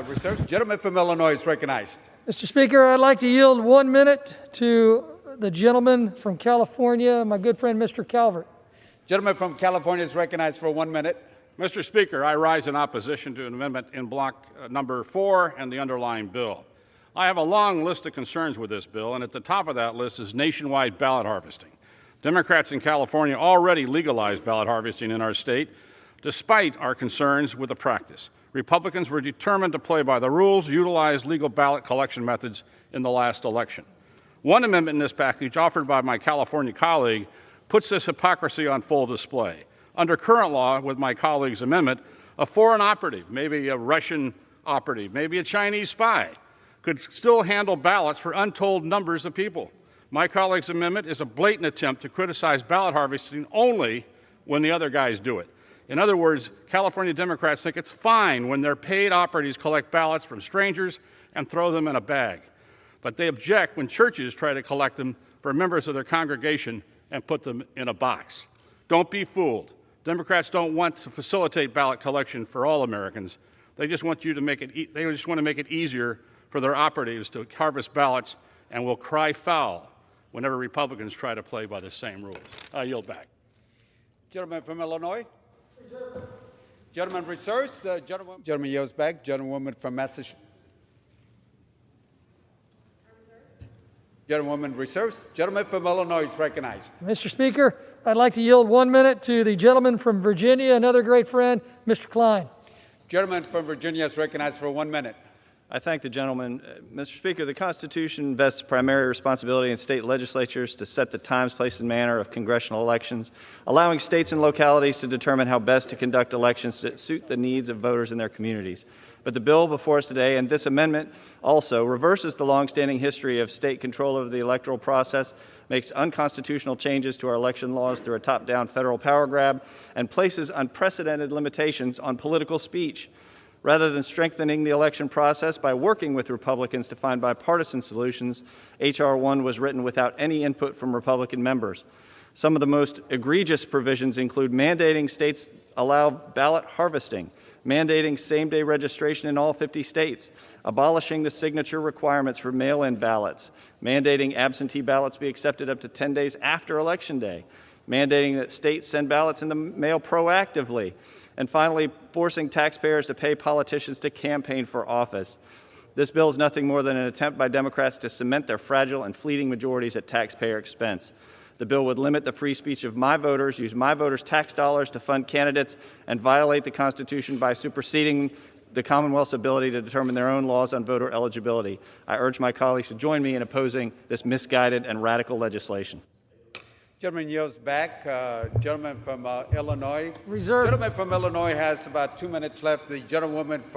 Reserves. Gentleman from Illinois is recognized. Mr. Speaker, I'd like to yield 1 minute to the gentleman from California, my good friend, Mr. Calvert. Gentleman from California is recognized for 1 minute. Mr. Speaker, I rise in opposition to an amendment in block number 4 and the underlying bill. I have a long list of concerns with this bill, and at the top of that list is nationwide ballot harvesting. Democrats in California already legalized ballot harvesting in our state, despite our concerns with the practice. Republicans were determined to play by the rules, utilize legal ballot collection methods in the last election. One amendment in this package, offered by my California colleague, puts this hypocrisy on full display. Under current law, with my colleague's amendment, a foreign operative, maybe a Russian operative, maybe a Chinese spy, could still handle ballots for untold numbers of people. My colleague's amendment is a blatant attempt to criticize ballot harvesting only when the other guys do it. In other words, California Democrats think it's fine when their paid operatives collect ballots from strangers and throw them in a bag. But they object when churches try to collect them for members of their congregation and put them in a box. Don't be fooled. Democrats don't want to facilitate ballot collection for all Americans. They just want to make it easier for their operatives to harvest ballots, and will cry foul whenever Republicans try to play by the same rules. I yield back. Gentleman from Illinois. Gentleman reserves. Gentleman yields back. Gentlewoman from Massachusetts. Gentlewoman reserves. Gentleman from Illinois is recognized. Mr. Speaker, I'd like to yield 1 minute to the gentleman from Virginia, another great friend, Mr. Cline. Gentleman from Virginia is recognized for 1 minute. I thank the gentleman. Mr. Speaker, the Constitution vests primary responsibility in state legislatures to set the times, place, and manner of congressional elections, allowing states and localities to determine how best to conduct elections to suit the needs of voters in their communities. But the bill before us today, and this amendment also, reverses the longstanding history of state control over the electoral process, makes unconstitutional changes to our election laws through a top-down federal power grab, and places unprecedented limitations on political speech. Rather than strengthening the election process by working with Republicans to find bipartisan solutions, H.R. 1 was written without any input from Republican members. Some of the most egregious provisions include mandating states allow ballot harvesting, mandating same-day registration in all 50 states, abolishing the signature requirements for mail-in ballots, mandating absentee ballots be accepted up to 10 days after Election Day, mandating that states send ballots in the mail proactively, and finally, forcing taxpayers to pay politicians to campaign for office. This bill is nothing more than an attempt by Democrats to cement their fragile and fleeting majorities at taxpayer expense. The bill would limit the free speech of my voters, use my voters' tax dollars to fund candidates, and violate the Constitution by superseding the Commonwealth's ability to determine their own laws on voter eligibility. I urge my colleagues to join me in opposing this misguided and radical legislation. Gentleman yields back. Gentleman from Illinois. Reserve. Gentleman from Illinois has about 2 minutes left. The gentlewoman from